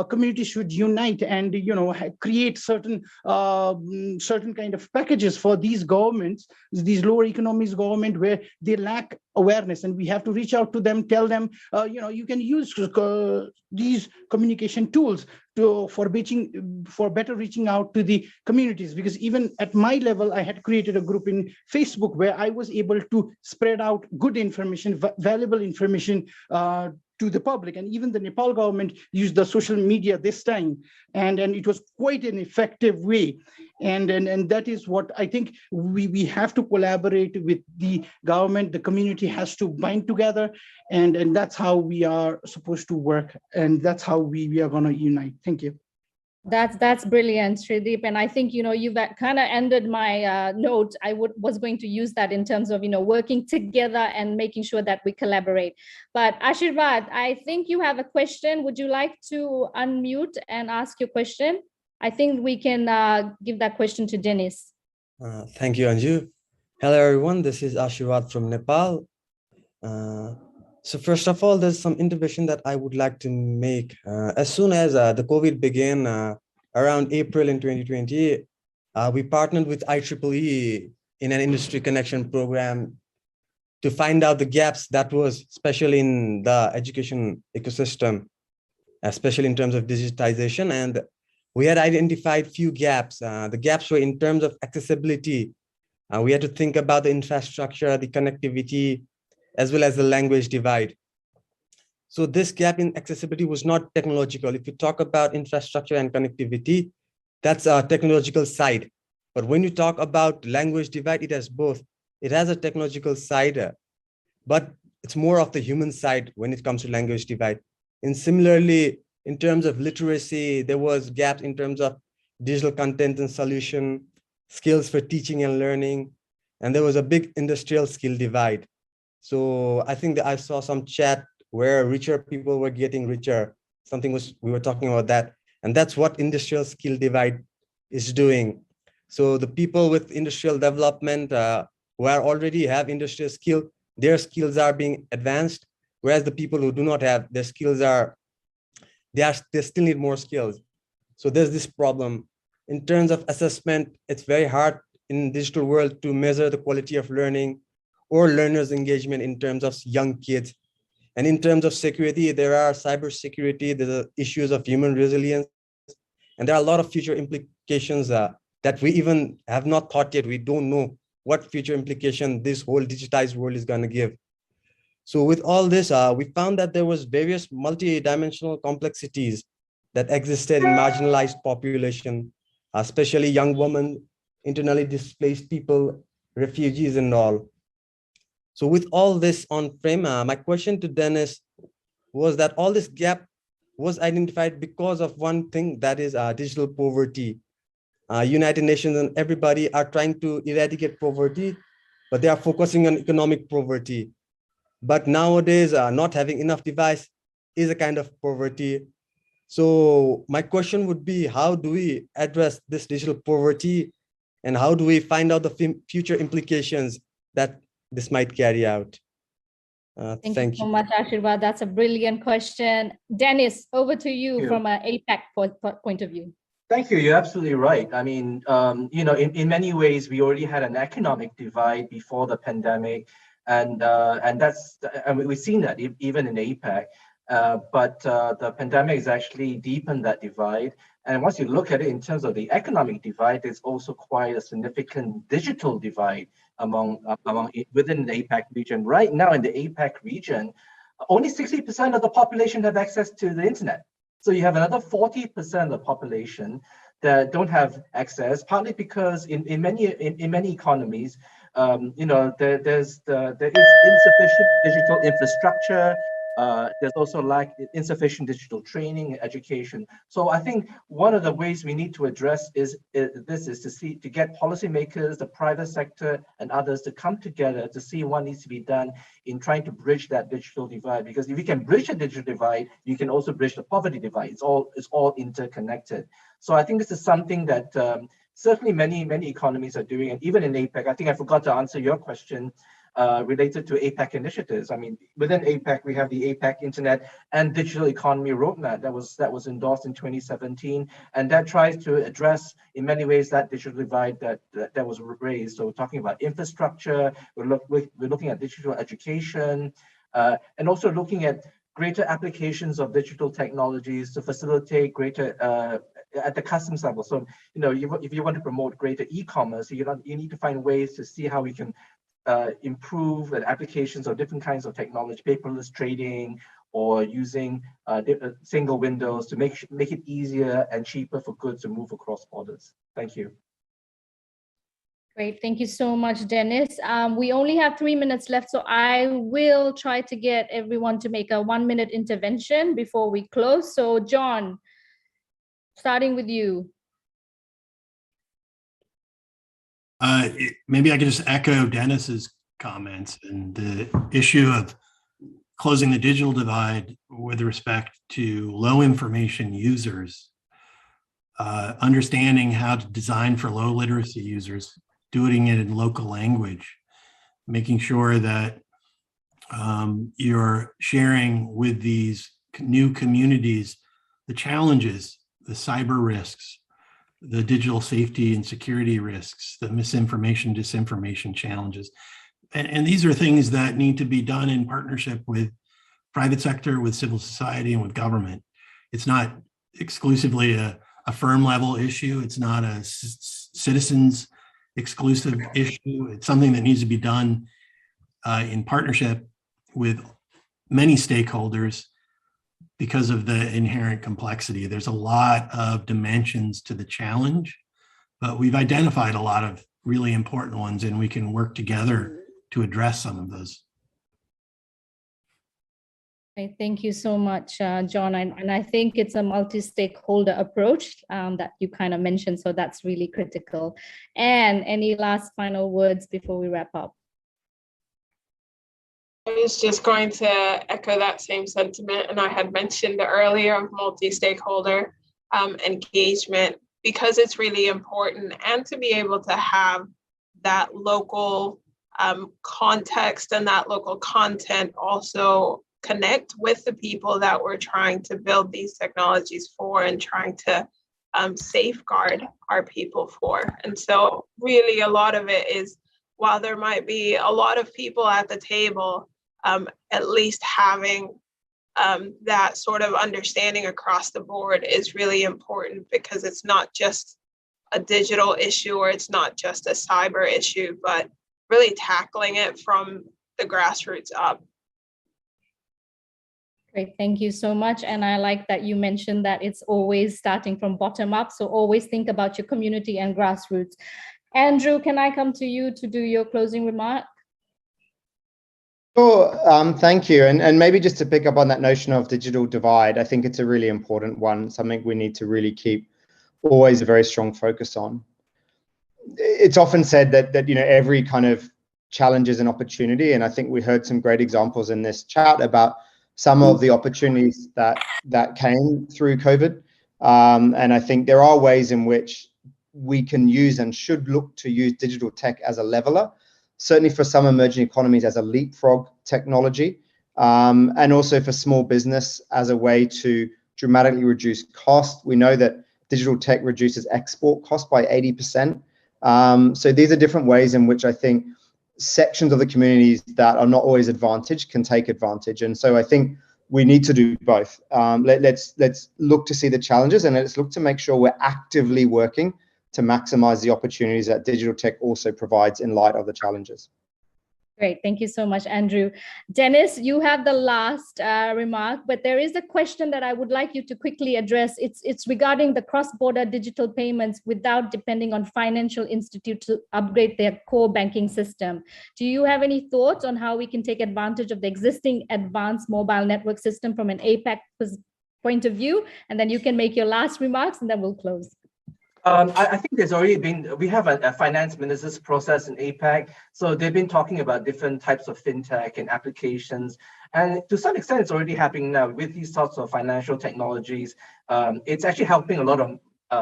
community should unite and create certain kind of packages for these governments, these lower economies government, where they lack awareness, and we have to reach out to them, tell them you can use these communication tools for better reaching out to the communities. Because even at my level, I had created a group in Facebook where I was able to spread out good information, valuable information to the public. And even the Nepal government used the social media this time, and it was quite an effective way. And that is what I think we have to collaborate with the government. The community has to bind together, and that's how we are supposed to work, and that's how we are going to unite. Thank you. That's brilliant, Shrideep. And I think, you've kind of ended my note. I was going to use that in terms of, working together and making sure that we collaborate. But Ashirwad, I think you have a question. Would you like to unmute and ask your question? I think we can give that question to Dennis. Thank you, Anju. Hello, everyone. This is Ashirwad from Nepal. So first of all, there's some intervention that I would like to make. As soon as the COVID began around April in 2020, we partnered with IEEE in an industry connection program to find out the gaps that was especially in the education ecosystem, especially in terms of digitization. And we had identified few gaps. The gaps were in terms of accessibility. We had to think about the infrastructure, the connectivity, as well as the language divide. So this gap in accessibility was not technological. If you talk about infrastructure and connectivity, that's a technological side. But when you talk about language divide, it has both. It has a technological side, but it's more of the human side when it comes to language divide. And similarly, in terms of literacy, there was gaps in terms of digital content and solution, skills for teaching and learning, and there was a big industrial skill divide. So I think that I saw some chat where richer people were getting richer. We were talking about that. And that's what industrial skill divide is doing. So the people with industrial development who already have industrial skill, their skills are being advanced, whereas the people who do not have, their skills they still need more skills. So there's this problem. In terms of assessment, it's very hard in digital world to measure the quality of learning or learners' engagement in terms of young kids. And in terms of security, there are cybersecurity, there are issues of human resilience, and there are a lot of future implications that we even have not thought yet. We don't know what future implication this whole digitized world is going to give. So with all this, we found that there was various multi-dimensional complexities that existed in marginalized population, especially young women, internally displaced people, refugees and all. So with all this on frame, my question to Dennis was that all this gap was identified because of one thing, that is digital poverty. United Nations and everybody are trying to eradicate poverty, but they are focusing on economic poverty. But nowadays, not having enough device is a kind of poverty. So my question would be, how do we address this digital poverty, and how do we find out the future implications that this might carry out? Thank you so much, Ashirwad. That's a brilliant question. Dennis, over to you from an APAC point of view. Thank you. You're absolutely right. I mean, you know, in many ways, we already had an economic divide before the pandemic, and that's, I mean, we've seen that even in APAC. But the pandemic has actually deepened that divide. And once you look at it in terms of the economic divide, there's also quite a significant digital divide within the APAC region. Right now in the APAC region, only 60% of the population have access to the internet. So you have another 40% of the population that don't have access, partly because in many economies, you know, there is insufficient digital infrastructure. There's also insufficient digital training and education. So I think one of the ways we need to address is to get policymakers, the private sector, and others to come together to see what needs to be done in trying to bridge that digital divide. Because if you can bridge the digital divide, you can also bridge the poverty divide. It's all interconnected. So I think this is something that certainly many economies are doing, and even in APAC. I think I forgot to answer your question related to APAC initiatives. I mean, within APAC, we have the APAC Internet and Digital Economy Roadmap that was endorsed in 2017, and that tries to address, in many ways, that digital divide that was raised. So we're talking about infrastructure, we're looking at digital education, and also looking at greater applications of digital technologies to facilitate greater at the customs level. So, you know, if you want to promote greater e-commerce, you need to find ways to see how we can improve the applications of different kinds of technology, paperless trading, or using single windows to make it easier and cheaper for goods to move across borders. Thank you. Great, thank you so much, Dennis. We only have 3 minutes left, so I will try to get everyone to make a 1-minute intervention before we close. So John, starting with you. Maybe I could just echo Dennis's comments, and the issue of closing the digital divide with respect to low information users, understanding how to design for low literacy users, doing it in local language, making sure that you're sharing with these new communities the challenges, the cyber risks, the digital safety and security risks, the misinformation, disinformation challenges. And these are things that need to be done in partnership with private sector, with civil society, and with government. It's not exclusively a firm level issue. It's not a citizens exclusive issue. It's something that needs to be done in partnership with many stakeholders because of the inherent complexity. There's a lot of dimensions to the challenge, but we've identified a lot of really important ones, and we can work together to address some of those. Okay, thank you so much, John. And I think it's a multi-stakeholder approach that you kind of mentioned, so that's really critical. And any last final words before we wrap up? I was just going to echo that same sentiment, and I had mentioned earlier of multi-stakeholder engagement, because it's really important, and to be able to have that local context and that local content also connect with the people that we're trying to build these technologies for and trying to safeguard our people for. And so really a lot of it is, while there might be a lot of people at the table, at least having that sort of understanding across the board is really important, because it's not just a digital issue, or it's not just a cyber issue, but really tackling it from the grassroots up. Great, thank you so much. And I like that you mentioned that it's always starting from bottom up. So always think about your community and grassroots. Andrew, can I come to you to do your closing remark? Sure, thank you. And maybe just to pick up on that notion of digital divide, I think it's a really important one, something we need to really keep always a very strong focus on. It's often said that you know, every kind of challenges and opportunity. And I think we heard some great examples in this chat about some of the opportunities that came through COVID. And I think there are ways in which we can use and should look to use digital tech as a leveler, certainly for some emerging economies as a leapfrog technology, and also for small business as a way to dramatically reduce cost. We know that digital tech reduces export cost by 80%. So these are different ways in which I think sections of the communities that are not always advantaged can take advantage. And so I think we need to do both. Let's look to see the challenges, and let's look to make sure we're actively working to maximize the opportunities that digital tech also provides in light of the challenges. Great. Thank you so much, Andrew. Dennis, you have the last remark, but there is a question that I would like you to quickly address. It's regarding the cross-border digital payments without depending on financial institutes to upgrade their core banking system. Do you have any thoughts on how we can take advantage of the existing advanced mobile network system from an APAC point of view? And then you can make your last remarks and then we'll close. I think there's already been, we have a finance ministers process in APAC. So they've been talking about different types of fintech and applications. And to some extent, it's already happening now with these sorts of financial technologies. It's actually helping a lot of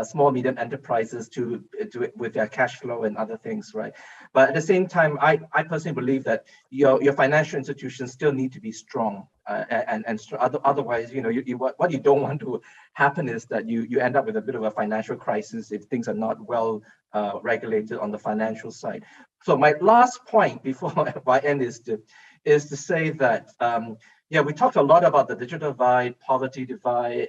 small, medium enterprises to with their cash flow and other things, right? But at the same time, I personally believe that your financial institutions still need to be strong, otherwise, what you don't want to happen is that you end up with a bit of a financial crisis if things are not well regulated on the financial side. So my last point before I end is to say that yeah, we talked a lot about the digital divide, poverty divide,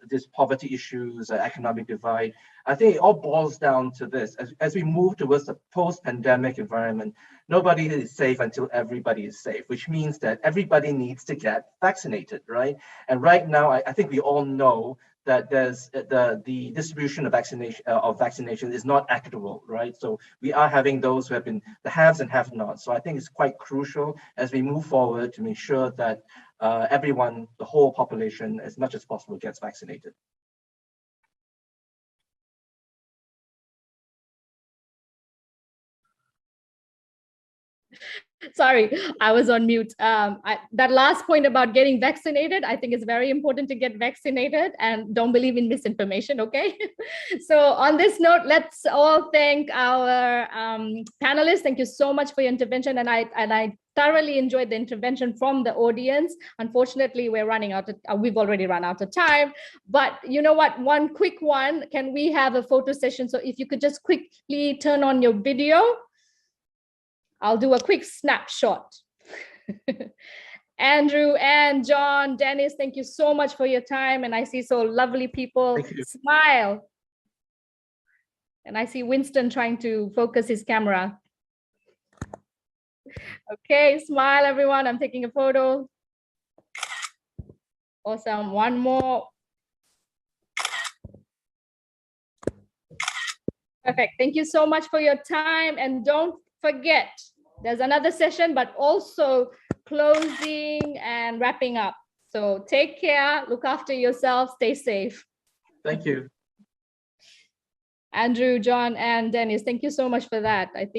these poverty issues, economic divide. I think it all boils down to this. As we move towards the post-pandemic environment, nobody is safe until everybody is safe, which means that everybody needs to get vaccinated, right? And right now, I think we all know that there's the distribution of vaccination is not equitable, right? So we are having those who have been the haves and have-nots. So I think it's quite crucial as we move forward to make sure that everyone, the whole population, as much as possible, gets vaccinated. Sorry, I was on mute. That last point about getting vaccinated, I think it's very important to get vaccinated and don't believe in misinformation, okay? So on this note, let's all thank our panelists. Thank you so much for your intervention. And I thoroughly enjoyed the intervention from the audience. Unfortunately, we're running out of, we've already run out of time, but you know what, one quick one, can we have a photo session? So if you could just quickly turn on your video. I'll do a quick snapshot. Andrew and John, Dennis, thank you so much for your time. And I see so lovely people. Smile. And I see Winston trying to focus his camera. Okay, smile everyone. I'm taking a photo. Awesome. One more. Perfect. Thank you so much for your time. And don't forget, there's another session, but also closing and wrapping up. So take care, look after yourself, stay safe. Thank you. Andrew, John, and Dennis, thank you so much for that. I think